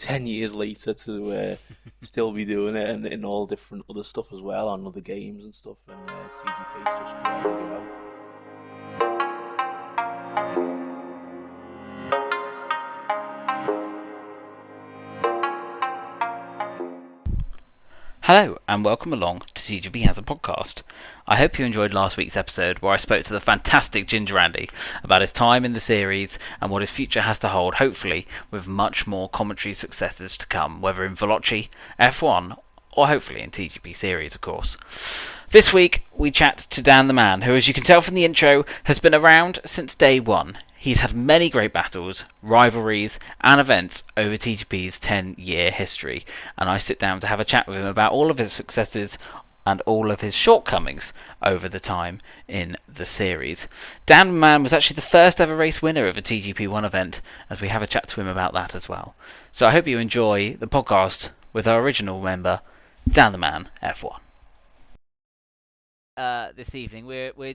10 years later to still be doing it and in all different other stuff as well on other games and stuff. And TGP's just grow and grow. Hello and welcome along to TGP Has A Podcast. I hope you enjoyed last week's episode where I spoke to the fantastic Ginger Andy about his time in the series and what his future has to hold, hopefully with much more commentary successes to come, whether in Veloci, F1 or hopefully in TGP series of course. This week we chat to Dan the Man, who as you can tell from the intro has been around since day one. He's had many great battles, rivalries and events over TGP's 10-year history, and I sit down to have a chat with him about all of his successes and all of his shortcomings over the time in the series. Dan the Man was actually the first ever race winner of a TGP1 event, as we have a chat to him about that as well. So I hope you enjoy the podcast with our original member, Dan the Man F1. This evening we're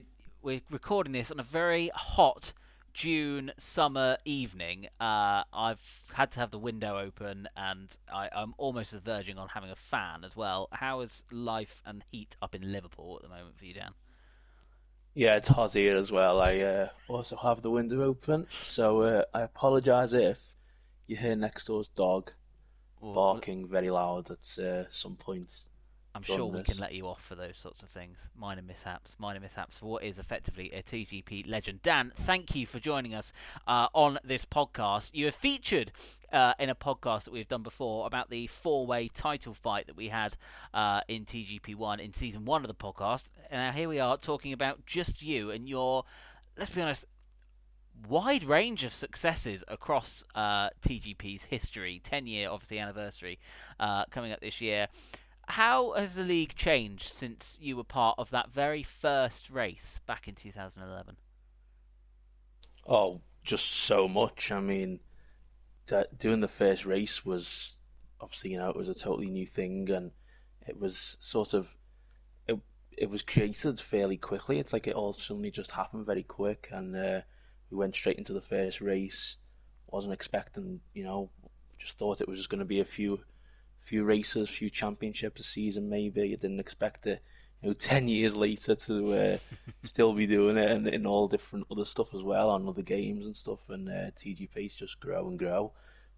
recording this on a very hot June summer evening. I've had to have the window open and I'm almost verging on having a fan as well. How is life and heat up in Liverpool at the moment for you, Dan? Yeah, it's hot here as well. I also have the window open, so I apologise if you hear next door's dog barking very loud at some point. I'm sure we can let you off for those sorts of things. Minor mishaps for what is effectively a TGP legend. Dan, thank you for joining us on this podcast. You have featured in a podcast that we've done before about the four-way title fight that we had in TGP1 in season 1 of the podcast. And now here we are talking about just you and your, let's be honest, wide range of successes across TGP's history. 10-year, obviously, anniversary coming up this year. How has the league changed since you were part of that very first race back in 2011? Oh, just so much. I mean, doing the first race was obviously, it was a totally new thing, and it was sort of it, it was created fairly quickly. It's like it all suddenly just happened very quick, and we went straight into the first race. Wasn't expecting, just thought it was just going to be a few races, few championships a season maybe. You didn't expect it, 10 years later to still be doing it and in all different other stuff as well on other games and stuff. And TGP's just grow and grow,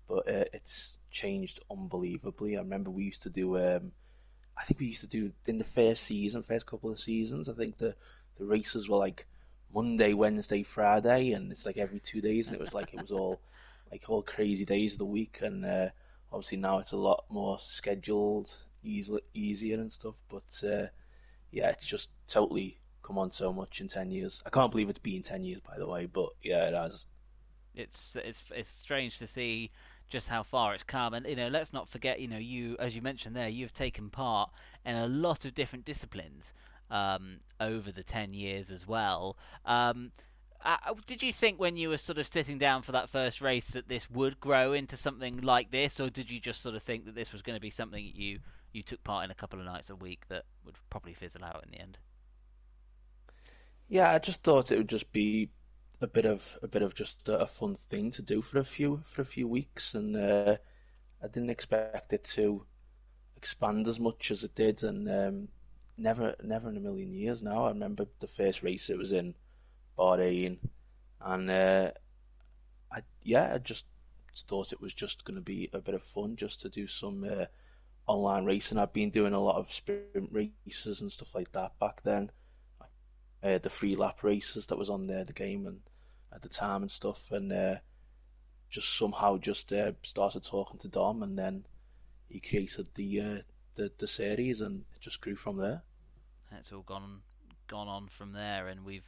but it's changed unbelievably. I remember we used to do, I think we used to do in the first couple of seasons. I think the races were like Monday, Wednesday, Friday, and it's like every 2 days, and it was all crazy days of the week. And obviously now it's a lot more scheduled, easier and stuff. But yeah, it's just totally come on so much in 10 years. I can't believe it's been 10 years, by the way, but yeah, it has. It's strange to see just how far it's come, and let's not forget, you, as you mentioned there, you've taken part in a lot of different disciplines over the 10 years as well. Did you think when you were sort of sitting down for that first race that this would grow into something like this, or did you just sort of think that this was going to be something that you took part in a couple of nights a week that would probably fizzle out in the end? Yeah, I just thought it would just be a bit of just a fun thing to do for a few weeks, and I didn't expect it to expand as much as it did, and never in a million years. Now I remember the first race it was in Bahrain, and I just thought it was just going to be a bit of fun just to do some online racing. I've been doing a lot of sprint races and stuff like that back then, the free lap races that was on there, the game and at the time and stuff, and just somehow just started talking to Dom, and then he created the series, and it just grew from there. It's all gone on from there, and we've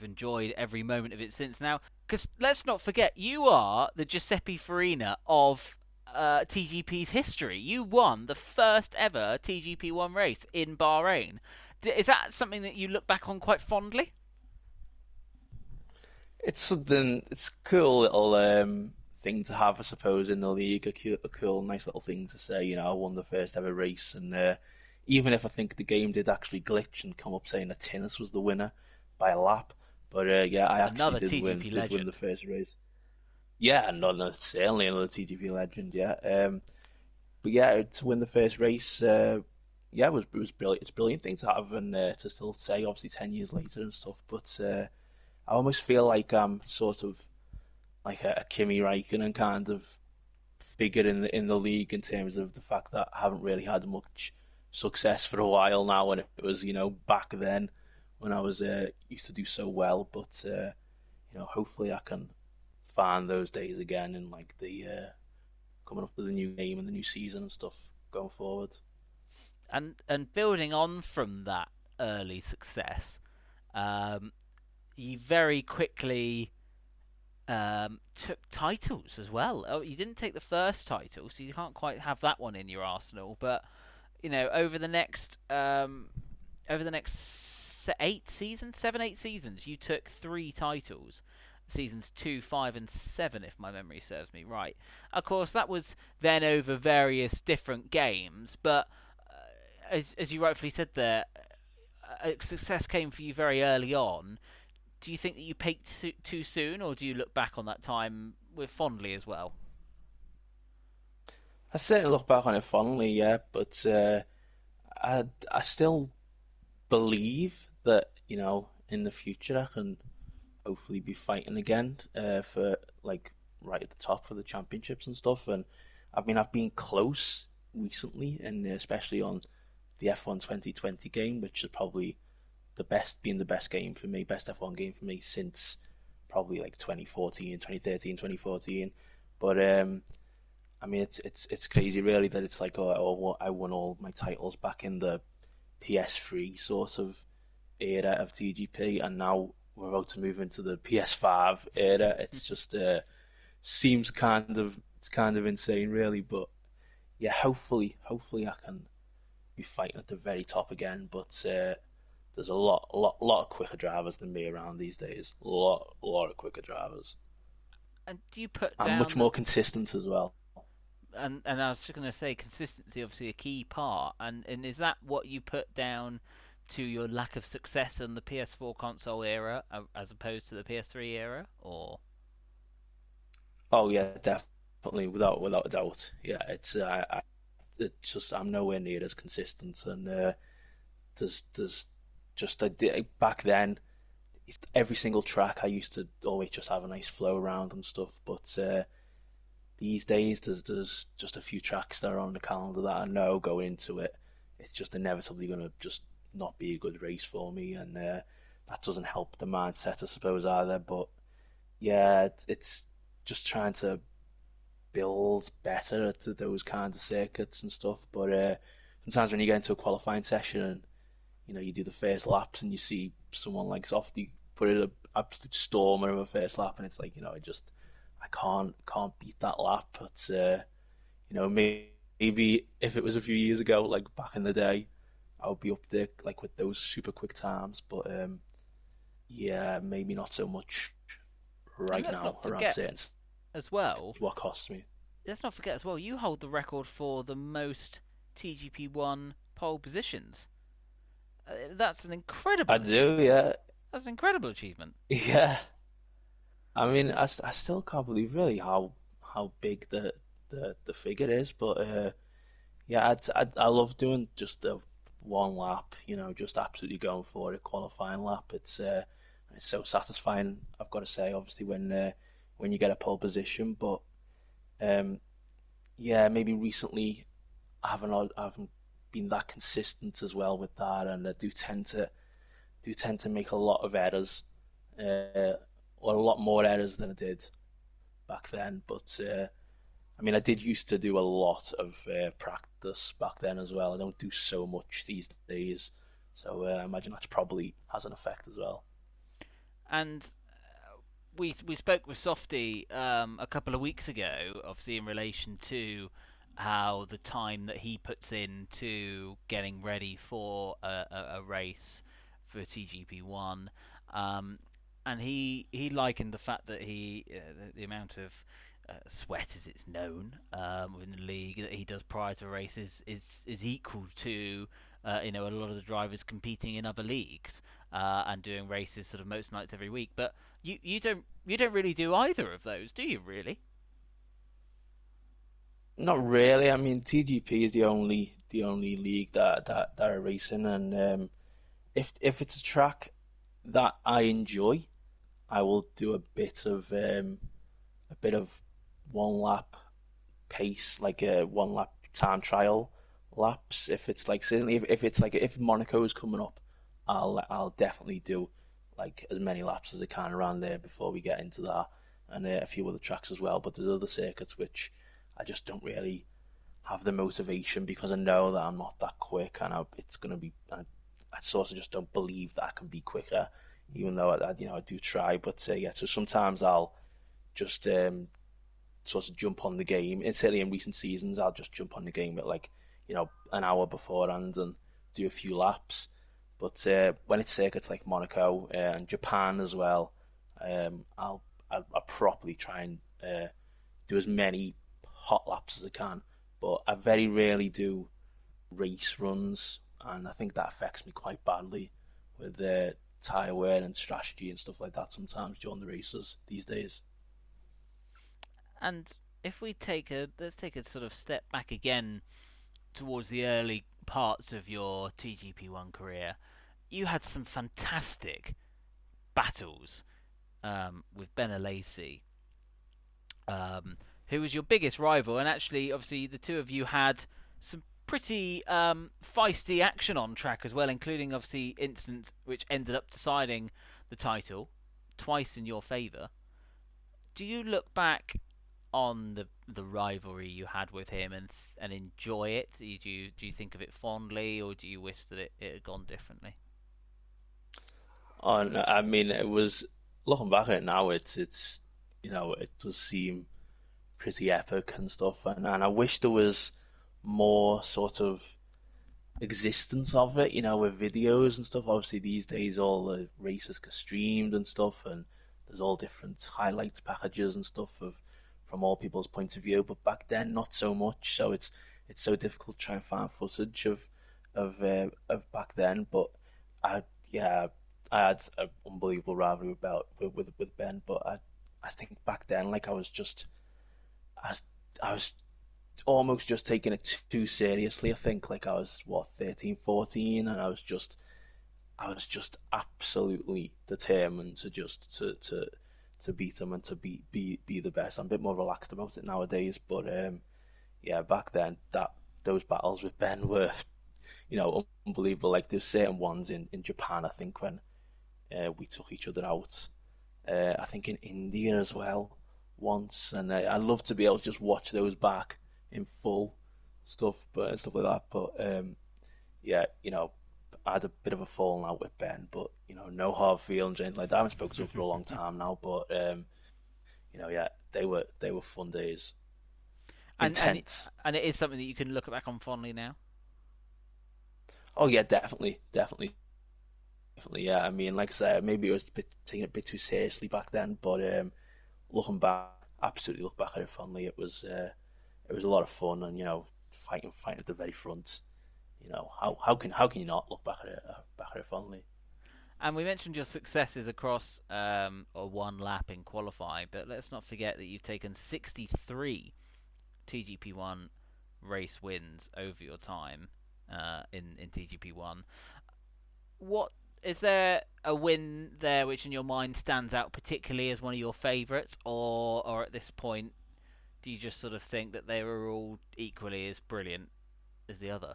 enjoyed every moment of it since. Now, because let's not forget, you are the Giuseppe Farina of TGP's history. You won the first ever TGP1 race in Bahrain. Is that something that you look back on quite fondly? It's a cool little thing to have, I suppose, in the league. A cool, nice little thing to say. I won the first ever race, and even if I think the game did actually glitch and come up saying that Tinnis was the winner by a lap, but yeah, I actually Another did win TGP did win legend. the first race. Yeah, certainly another TGP legend. Yeah, but yeah, to win the first race, yeah, it was brilliant. It's a brilliant thing to have and to still say, obviously, 10 years later and stuff. But I almost feel like I'm sort of like a Kimi Räikkönen kind of figure in the league in terms of the fact that I haven't really had much success for a while now, and it was back then when I was used to do so well. But hopefully I can find those days again in like the coming up with the new game and the new season and stuff going forward. And building on from that early success, um, you very quickly took titles as well. Oh, you didn't take the first title, so you can't quite have that one in your arsenal. But over the next 8 seasons, 7, 8 seasons, you took 3 titles. Seasons 2, 5, and 7, if my memory serves me right. Of course, that was then over various different games, but as you rightfully said there, success came for you very early on. Do you think that you peaked too soon, or do you look back on that time with fondly as well? I certainly look back on it fondly, yeah, but I still believe that in the future I can hopefully be fighting again for like right at the top for the championships and stuff. And I've been close recently, and especially on the F1 2020 game, which is probably the best game for me, best F1 game for me since probably like 2014, 2013, 2014. But it's crazy really that it's like I won all my titles back in the PS3 sort of era of TGP, and now we're about to move into the PS5 era. It's just seems it's kind of insane, really. But yeah, hopefully I can be fighting at the very top again. But there's a lot of quicker drivers than me around these days. A lot of quicker drivers. And do you put I'm much down the more consistent as well. and I was just going to say consistency, obviously a key part, and is that what you put down to your lack of success in the PS4 console era as opposed to the PS3 era, or? Oh yeah, definitely, without a doubt. Yeah, it's just I'm nowhere near as consistent, and there's just back then every single track I used to always just have a nice flow around and stuff, but these days there's just a few tracks that are on the calendar that I know going into it, it's just inevitably gonna just not be a good race for me, and that doesn't help the mindset, I suppose, either. But yeah, it's just trying to build better at those kind of circuits and stuff. But sometimes when you get into a qualifying session and you do the first laps and you see someone like Softy put in an absolute stormer of a first lap, and it's like I can't beat that lap. But maybe if it was a few years ago, like back in the day, I would be up there like with those super quick times. But yeah, maybe not so much And right let's now not around forget certain as well. what costs me. Let's not forget as well. You hold the record for the most TGP1 pole positions. That's an I incredible do, achievement. yeah, That's an incredible achievement. yeah. I mean, I still can't believe really how big the figure is, but yeah, I love doing just the one lap, just absolutely going for it, qualifying lap. It's so satisfying, I've got to say, obviously when you get a pole position. But um, yeah, maybe recently I haven't been that consistent as well with that, and I do tend to make a lot of errors, or a lot more errors than I did back then. But I mean, I did used to do a lot of practice back then as well. I don't do so much these days, so I imagine that's probably has an effect as well. And we spoke with Softy a couple of weeks ago, obviously in relation to how the time that he puts into getting ready for a race for TGP1, and he likened the fact that the amount of sweat, as it's known within the league, that he does prior to races is equal to a lot of the drivers competing in other leagues and doing races sort of most nights every week. But you don't really do either of those, do you? Really? Not really. I mean, TGP is the only league that are racing, and if it's a track that I enjoy, I will do a bit of one lap pace, like a one lap time trial laps. If it's like certainly if it's like if Monaco is coming up, I'll definitely do like as many laps as I can around there before we get into that, and a few other tracks as well. But there's other circuits which I just don't really have the motivation because I know that I'm not that quick, and it's gonna be. I sort of just don't believe that I can be quicker, even though I do try. But yeah, so sometimes I'll just sort of jump on the game. And certainly in recent seasons, I'll just jump on the game at like an hour beforehand and do a few laps. But when it's circuits like Monaco and Japan as well, I'll properly try and do as many hot laps as I can. But I very rarely do race runs, and I think that affects me quite badly with tyre wear and strategy and stuff like that sometimes during the races these days. And if we let's take a sort of step back again towards the early parts of your TGP1 career, you had some fantastic battles with Ben Alesi, who was your biggest rival, and actually, obviously, the two of you had some pretty feisty action on track as well, including obviously incidents which ended up deciding the title twice in your favour. Do you look back on the rivalry you had with him and enjoy it? Do you think of it fondly, or do you wish that it had gone differently? On, I mean, it was looking back at it now, it's it does seem pretty epic and stuff, and I wish there was more sort of existence of it, with videos and stuff. Obviously, these days all the races get streamed and stuff, and there's all different highlights packages and stuff from all people's point of view. But back then, not so much. So it's so difficult to try and find footage of back then. But I yeah, I had an unbelievable rivalry with Ben. But I think back then, like I was, I was almost just taking it too seriously. I think like I was what 13, 14, and I was just absolutely determined to just to beat him and to be the best. I'm a bit more relaxed about it nowadays, but yeah, back then those battles with Ben were unbelievable. Like there's certain ones in Japan, I think when we took each other out. I think in India as well once, and I'd love to be able to just watch those back in full stuff like that. But yeah, I had a bit of a falling out with Ben, but no hard feelings or anything like that. I haven't spoken to him for a long time now, but yeah, they were fun days, And and intense. and it is something that you can look back on fondly now. Oh yeah, definitely, definitely, definitely. Yeah, I mean, like I said, maybe it was taking it a bit too seriously back then, but looking back, absolutely look back at it fondly. It was a lot of fun, and fighting at the very front. How can you not look back at it fondly? And we mentioned your successes across a one lap in qualifying, but let's not forget that you've taken 63 TGP1 race wins over your time in TGP1. What is there a win there which in your mind stands out particularly as one of your favourites, or at this point do you just sort of think that they were all equally as brilliant as the other?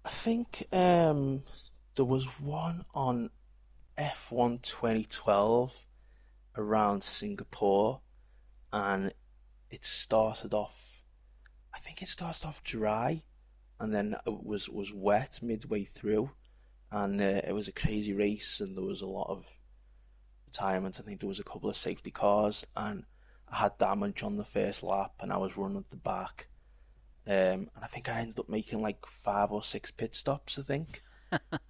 I think there was one on F1 2012 around Singapore, and it started off. I think it started off dry, and then it was wet midway through, and it was a crazy race, and there was a lot of retirement. I think there was a couple of safety cars, and I had damage on the first lap, and I was running at the back. And I think I ended up making like 5 or 6 pit stops, I think,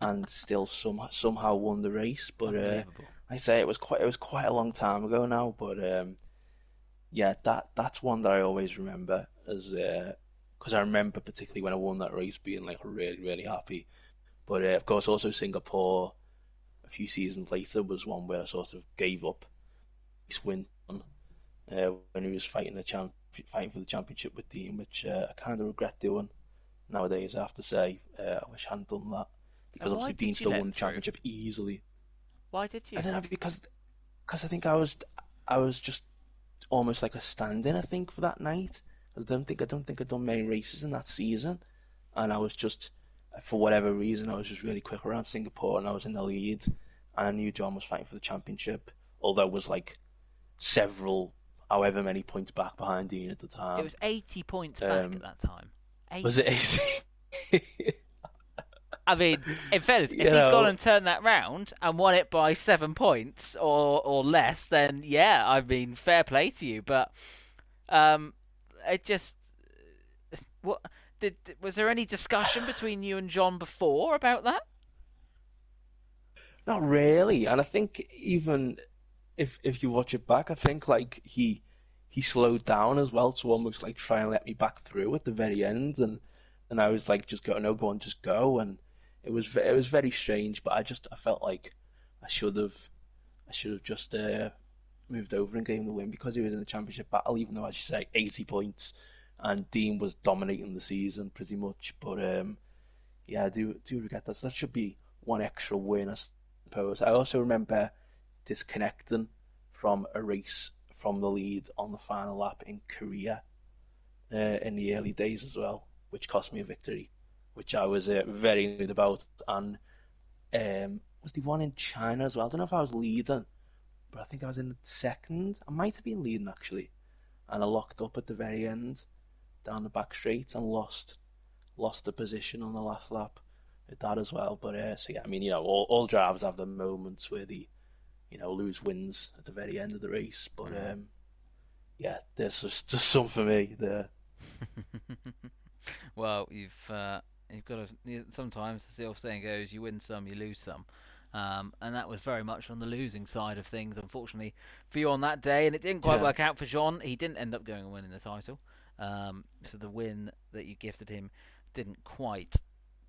and still somehow won the race. But Unbelievable. I say it was quite a long time ago now. But yeah, that's one that I always remember as because I remember particularly when I won that race being like really really happy. But of course also Singapore, a few seasons later was one where I sort of gave up his win when he was fighting for the championship with Dean, which I kind of regret doing nowadays. I have to say, I wish I hadn't done that And because why obviously Dean did you still let won him the through? championship easily. Why did I you? don't know because I think I was just almost like a stand-in. I think for that night, I don't think I'd done many races in that season, and I was just for whatever reason I was just really quick around Singapore, and I was in the lead, and I knew John was fighting for the championship, although it was like several, however many points back behind Dean at the It time. was 80 points back at Um, that time. was it 80. easy? I mean, in fairness, you if he'd gone know, and turned that round and won it by 7 points or less, then yeah, I mean, fair play to you. But um, it just what was there any discussion between you and John before about that? not really. And I think even if you watch it back, I think like he slowed down as well to almost like try and let me back through at the very end, and I was like, just go, no, go on, just go, and it was very strange, but I felt like I should have I should have just moved over and gave him the win because he was in the championship battle, even though, as you say, 80 points, and Dean was dominating the season pretty much. But yeah, I do regret that. So that should be one extra win, I suppose. I also remember disconnecting from a race from the lead on the final lap in Korea in the early days as well, which cost me a victory, which I was very annoyed about. And was the one in China as well? I don't know if I was leading, but I think I was in the second. I might have been leading actually, and I locked up at the very end down the back straight and lost the position on the last lap at that as well. But so yeah, I mean, all drivers have their moments where they lose wins at the very end of the race. But Mm. yeah, there's just some for me there. Well, you've got to. Sometimes, as the old saying goes, you win some, you lose some. And that was very much on the losing side of things, unfortunately, for you on that day. And it didn't quite Yeah, work out for Jean. He didn't end up going and winning the title. So the win that you gifted him didn't quite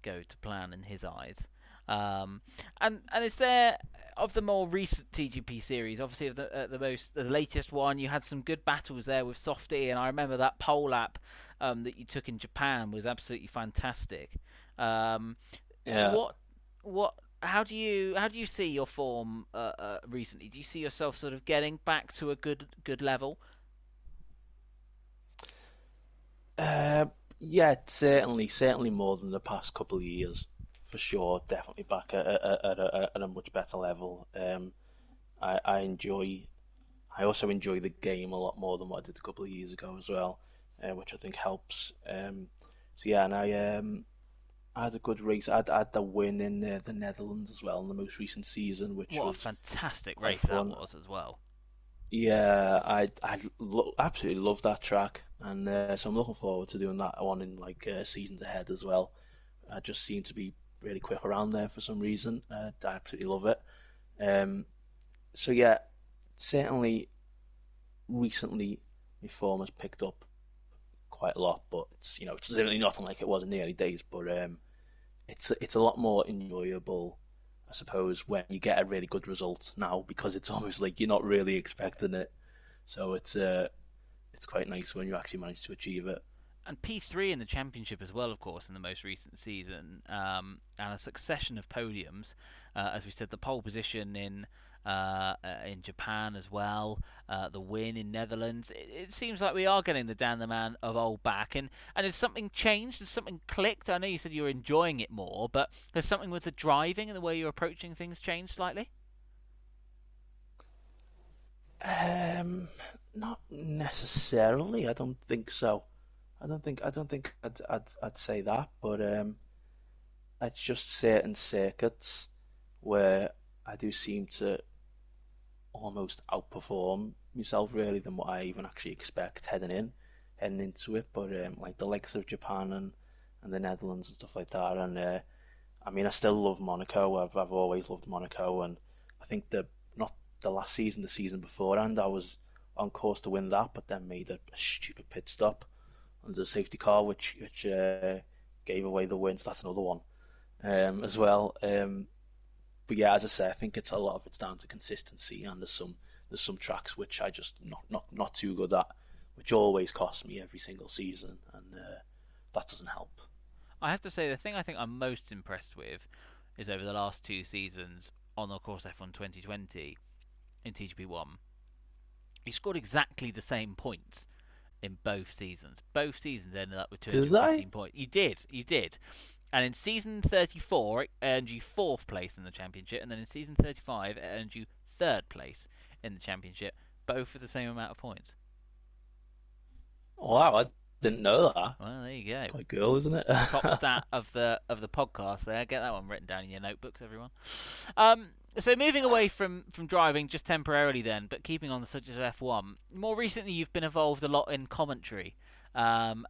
go to plan in his eyes. Um, and is there of the more recent TGP series, obviously of the latest one, you had some good battles there with Softy, and I remember that pole lap that you took in Japan was absolutely fantastic. Um, yeah. what what how do you see your form recently? Do you see yourself sort of getting back to a good level? Uh, yeah, certainly more than the past couple of years, for sure. Definitely back at a much better level. I, I enjoy I also enjoy the game a lot more than what I did a couple of years ago as well, which I think helps. So yeah, and I had a good race. I had the win in the Netherlands as well in the most recent season, which What a was fantastic quite race that fun. was as well. Yeah, absolutely love that track, and so I'm looking forward to doing that one in like seasons ahead as well. I just seem to be really quick around there for some reason. I absolutely love it. Um, so yeah, certainly recently my form has picked up quite a lot, but it's certainly nothing like it was in the early days. But it's a lot more enjoyable, I suppose, when you get a really good result now because it's almost like you're not really expecting it. So it's quite nice when you actually manage to achieve it. And P3 in the championship as well, of course, in the most recent season, and a succession of podiums. As we said, the pole position in Japan as well, the win in Netherlands. It seems like we are getting the Dan the Man of old back. And has something changed? Has something clicked? I know you said you were enjoying it more, but has something with the driving and the way you're approaching things changed slightly? Um, Not necessarily. I don't think so. I don't think I'd say that, but it's just certain circuits where I do seem to almost outperform myself really than what I even actually expect heading into it. But like the likes of Japan and the Netherlands and stuff like that, and I mean I still love Monaco. I've always loved Monaco, and I think not the last season, the season before, and I was on course to win that, but then made a stupid pit stop under the safety car, which gave away the win. So that's another one as well. But yeah, as I say, I think it's a lot of it's down to consistency, and there's some tracks which I just not too good at, which always cost me every single season, and that doesn't help. I have to say, the thing I think I'm most impressed with is over the last 2 seasons on the course F1 2020 in TGP1. He scored exactly the same points in both seasons. Both seasons ended up with Did I? 215 points. You did. And in season 34, it earned you fourth place in the championship, and then in season 35, it earned you third place in the championship, both with the same amount of points. Wow, I didn't know that. Well, there you It's go. quite cool, isn't it? Top stat of the podcast there. Get that one written down in your notebooks, everyone. So moving away from driving just temporarily then, but keeping on the subject of F1, more recently you've been involved a lot in commentary, and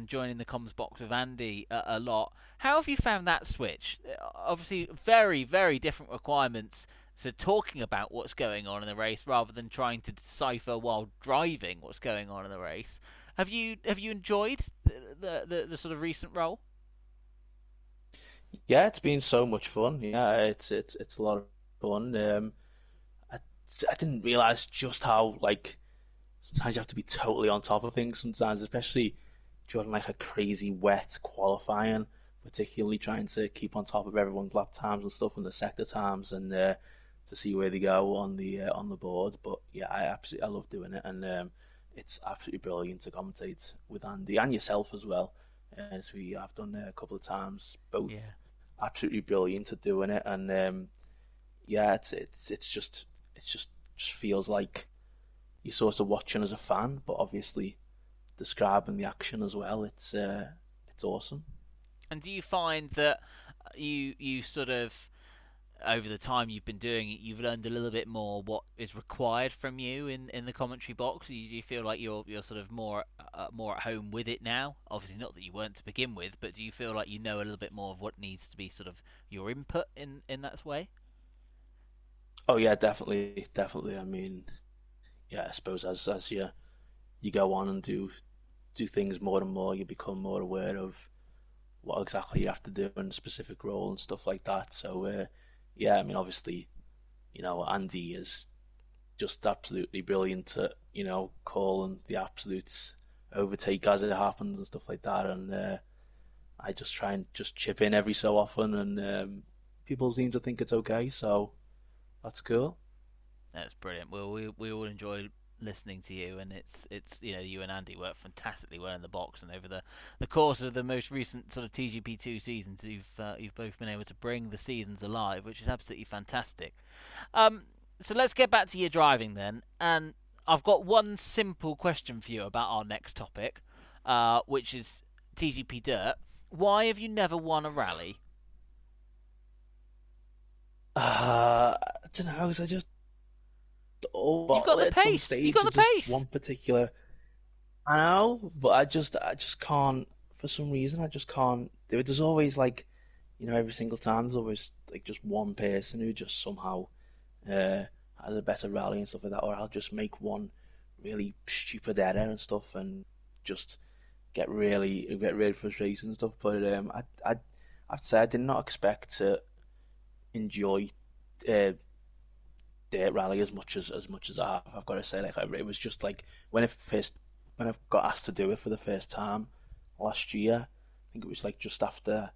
joining the comms box with Andy a lot. How have you found that switch? Obviously, very very different requirements to talking about what's going on in the race rather than trying to decipher while driving what's going on in the race. Have you enjoyed the sort of recent role? Yeah, it's been so much fun. Yeah, it's a lot of fun. I I didn't realize just how like sometimes you have to be totally on top of things sometimes, especially during like a crazy wet qualifying, particularly trying to keep on top of everyone's lap times and stuff and the sector times and to see where they go on the board. But yeah, I love doing it, and it's absolutely brilliant to commentate with Andy and yourself as well. As we have done a couple of times, both Yeah. absolutely brilliant at doing it, and yeah, it's just feels like you're sort of watching as a fan, but obviously describing the action as well. It's awesome. And do you find that you sort of over the time you've been doing it, you've learned a little bit more what is required from you in the commentary box? Do you feel like you're sort of more at home with it now? Obviously, not that you weren't to begin with, but do you feel like you know a little bit more of what needs to be sort of your input in that way? Oh yeah, definitely, definitely. I mean, yeah, I suppose as you go on and do things more and more, you become more aware of what exactly you have to do in a specific role and stuff like that. So yeah, I mean, obviously, Andy is just absolutely brilliant at calling the absolute overtake as it happens and stuff like that. And I just try and just chip in every so often, and people seem to think it's okay, so that's cool. That's brilliant. Well, we all enjoy listening to you, and it's you and Andy work fantastically well in the box, and over the course of the most recent sort of TGP2 seasons, you've both been able to bring the seasons alive, which is absolutely fantastic. Um, so let's get back to your driving then, and I've got one simple question for you about our next topic, which is TGP Dirt. Why have you never won a rally? I don't know, 'cause I just You've got bottle the it at some pace. You've stage. got It the just pace. one particular. I know, but I just can't. For some reason, I just can't do it. There's always like, every single time there's always like just one person who just somehow uh, has a better rally and stuff like that, or I'll just make one really stupid error and stuff, and just get really frustrated and stuff. But I'd say I did not expect to enjoy uh, dirt rally as much as I have. I've got to say, like it was just like when I got asked to do it for the first time last year. I think it was like just after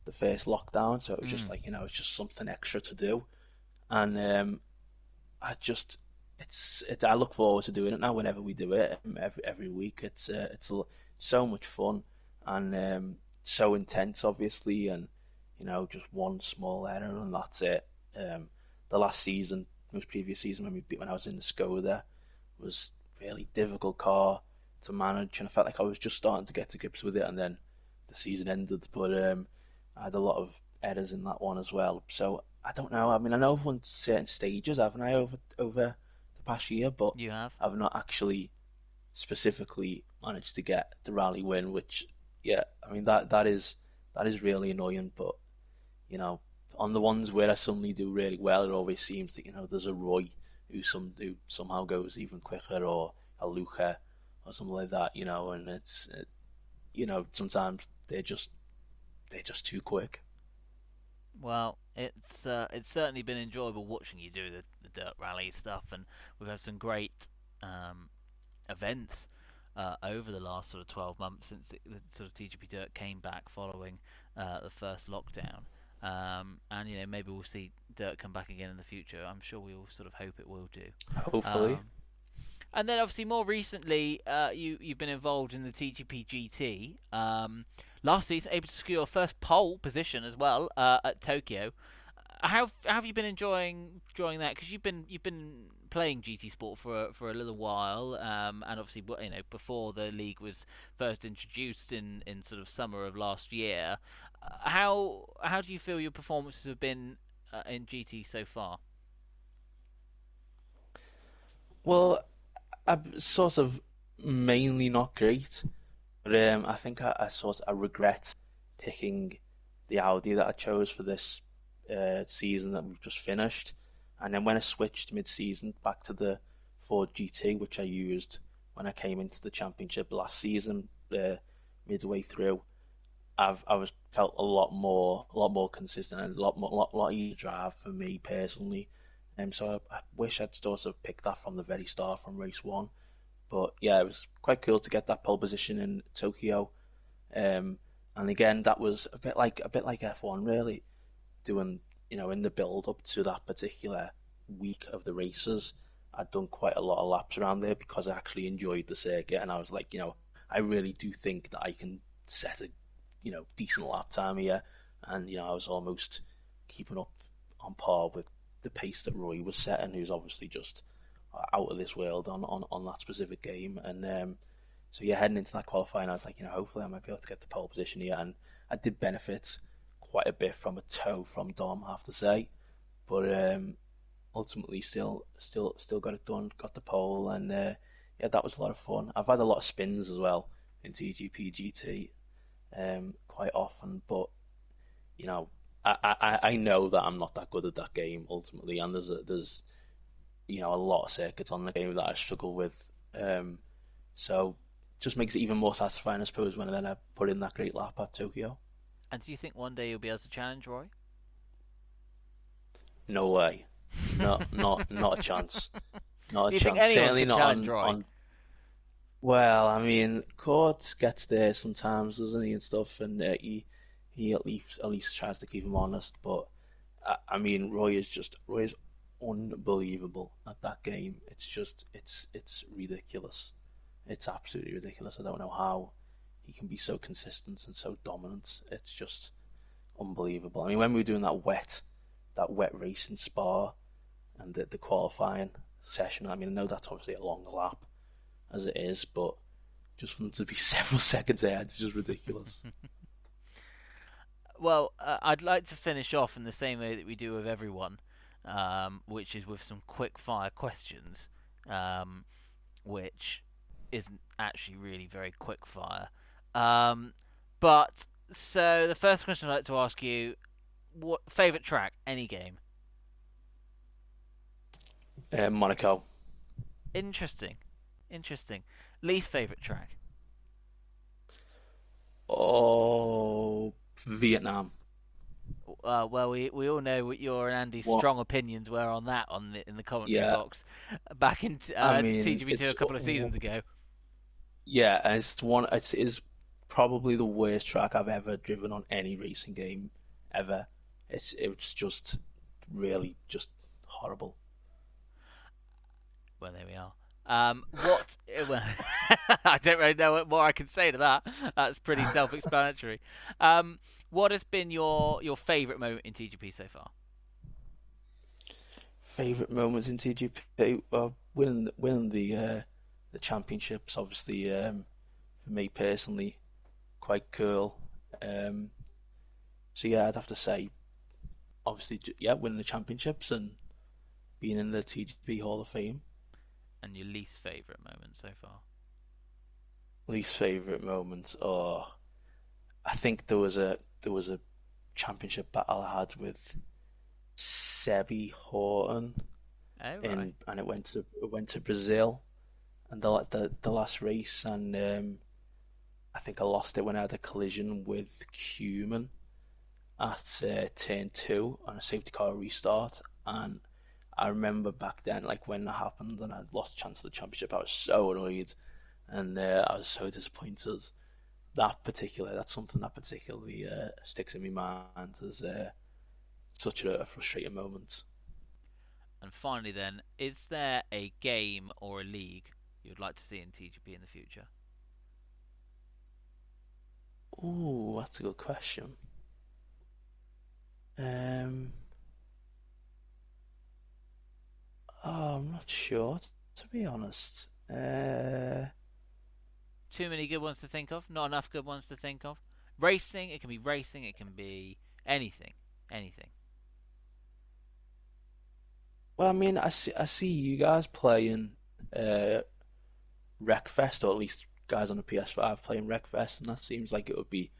the first lockdown, so it was just Mm. like it's just something extra to do, and I just I look forward to doing it now whenever we do it every week. So much fun and so intense, obviously, and just one small error and that's it. The last season, most previous season when I was in the Skoda, was really difficult car to manage, and I felt like I was just starting to get to grips with it, and then the season ended. But I had a lot of errors in that one as well. So I don't know. I mean, I know I've won certain stages, haven't I, over the past year, but You have. I've not actually specifically managed to get the rally win. Which, yeah, I mean that is really annoying. But you know, on the ones where I suddenly do really well, it always seems that there's a Roy who somehow goes even quicker, or a Luca or something like that. And sometimes they're just too quick. Well, it's certainly been enjoyable watching you do the dirt rally stuff, and we've had some great um, events over the last sort of 12 months since the sort of TGP Dirt came back following the first lockdown. And maybe we'll see Dirt come back again in the future. I'm sure we all sort of hope it will do. Hopefully. Um, and then obviously more recently, you've been involved in the TGP GT. Last season, able to secure your first pole position as well at Tokyo. How have you been enjoying that? Because you've been playing GT Sport for a little while, and obviously before the league was first introduced in sort of summer of last year. How do you feel your performances have been in GT so far? Well, I'm sort of mainly not great, but I think I regret picking the Audi that I chose for this season that we've just finished, and then when I switched mid-season back to the Ford GT, which I used when I came into the championship last season, midway through, I was felt a lot more consistent and lot easier to drive for me personally. So I wish I'd sort of picked that from the very start from race one. But yeah, it was quite cool to get that pole position in Tokyo. And again, that was a bit like F1 really, doing in the build up to that particular week of the races. I'd done quite a lot of laps around there because I actually enjoyed the circuit, and I was like, I really do think that I can set a decent lap time here, and I was almost keeping up on par with the pace that Roy was setting, who's obviously just out of this world on that specific game. And so yeah, heading into that qualifying, I was like, hopefully I might be able to get the pole position here, and I did benefit quite a bit from a tow from Dom, I have to say, but ultimately still got it done, got the pole, and yeah, that was a lot of fun. I've had a lot of spins as well in TGP GT quite often, but you know, I know that I'm not that good at that game ultimately, and there's a lot of circuits on the game that I struggle with. So just makes it even more satisfying, I suppose, when then I put in that great lap at Tokyo. And do you think one day you'll be able to challenge Roy? No way, not a chance, not Do a you think chance. anyone Certainly could not challenge on Roy? on. Well, I mean, Court gets there sometimes, doesn't he, and stuff, and he at least tries to keep him honest. But I mean, Roy is unbelievable at that game. It's ridiculous. It's absolutely ridiculous. I don't know how he can be so consistent and so dominant. It's just unbelievable. I mean, when we were doing that wet race in Spa and the qualifying session, I mean, I know that's obviously a long lap as it is, but just for them to be several seconds ahead is just ridiculous. Well, I'd like to finish off in the same way that we do with everyone, which is with some quick fire questions, um, which isn't actually really very quick fire. Um, but so the first question I'd like to ask you: what favorite track, any game? Monaco. Interesting, interesting. Least favorite track? Oh, Vietnam. Well, we all know what your and Andy's What? strong opinions were on that in the commentary Yeah, box back in I mean, TGB2 a couple of seasons ago. yeah, it's one. It is probably the worst track I've ever driven on any racing game ever. It's just really just horrible. Well, there we are. What? Well, I don't really know what more I can say to that. That's pretty self-explanatory. What has been your favourite moment in TGP so far? Favorite moments in TGP? Well, winning the championships, obviously, for me personally, quite cool. Um, so yeah, I'd have to say, obviously, yeah, winning the championships and being in the TGP Hall of Fame. And your least favourite moment so far? Least favorite moment, oh, I think there was a championship battle I had with Sebi Horton Oh right. in, and it went to Brazil, and the last race, and I think I lost it when I had a collision with Cuman, at turn two on a safety car restart, and I remember back then, like when that happened and I lost chance of the championship, I was so annoyed and I was so disappointed. That's something that particularly sticks in my mind as such a frustrating moment. And finally, then, is there a game or a league you'd like to see in TGP in the future? Ooh, that's a good question. Um, I'm not sure, to be honest. Too many good ones to think of. Not enough good ones to think of. Racing. It can be racing. It can be anything. Anything. Well, I mean, I see you guys playing uh, Wreckfest, or at least guys on the PS5 playing Wreckfest, and that seems like it would be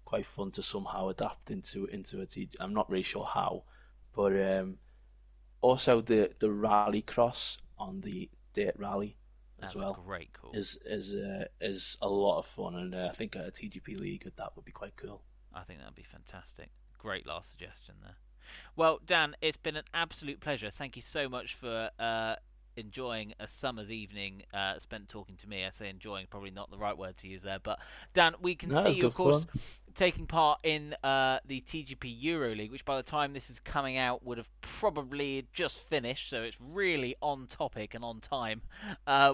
quite fun to somehow adapt into a TG. I'm not really sure how, but also the rally cross on the dirt rally as That's a well great call. is a lot of fun, and I think a TGP league with that would be quite cool. I think that'd be fantastic. Great last suggestion there. Well, Dan, it's been an absolute pleasure. Thank you so much for enjoying a summer's evening spent talking to me. I say enjoying, probably not the right word to use there. But, Dan, we can No, that see was you, good of course, fun. taking part in the TGP Euro League, which by the time this is coming out would have probably just finished. So it's really on topic and on time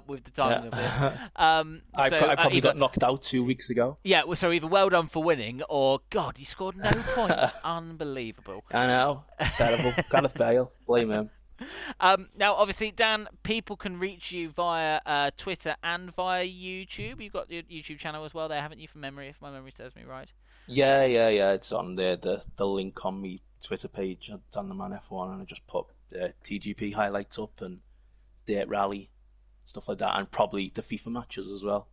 with the timing of this. Yeah, So I probably either got knocked out 2 weeks ago. yeah, well, so either well done for winning, or God, you scored no points. Unbelievable. I know, it's terrible. Gareth Bale, blame him. Now, obviously, Dan, people can reach you via Twitter and via YouTube. You've got your YouTube channel as well there, haven't you, from memory, if my memory serves me right? Yeah. It's on there. The link on me Twitter page, Dan the Man F1, and I just put TGP highlights up and Date Rally stuff like that, and probably the FIFA matches as well.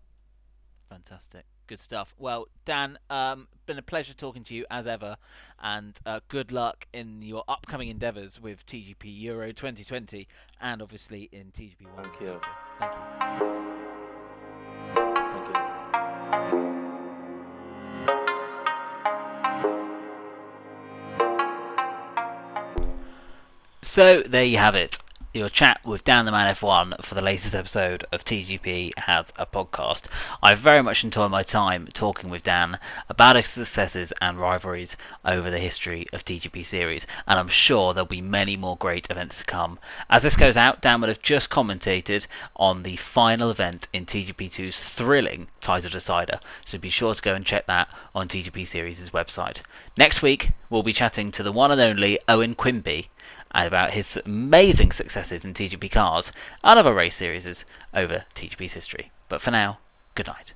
Fantastic. Good stuff. Well, Dan, been a pleasure talking to you as ever, and good luck in your upcoming endeavours with TGP Euro 2020 and obviously in TGP One in Thank the you. future. Thank you. Thank you. So there you have it. Your chat with Dan the Man F1 for the latest episode of TGP Has a Podcast. I very much enjoyed my time talking with Dan about his successes and rivalries over the history of TGP series, and I'm sure there'll be many more great events to come. As this goes out, Dan will have just commentated on the final event in TGP2's thrilling title decider, so be sure to go and check that on TGP Series' website. Next week, we'll be chatting to the one and only Owen Quimby and about his amazing successes in TGP cars and other race series over TGP's history. But for now, good night.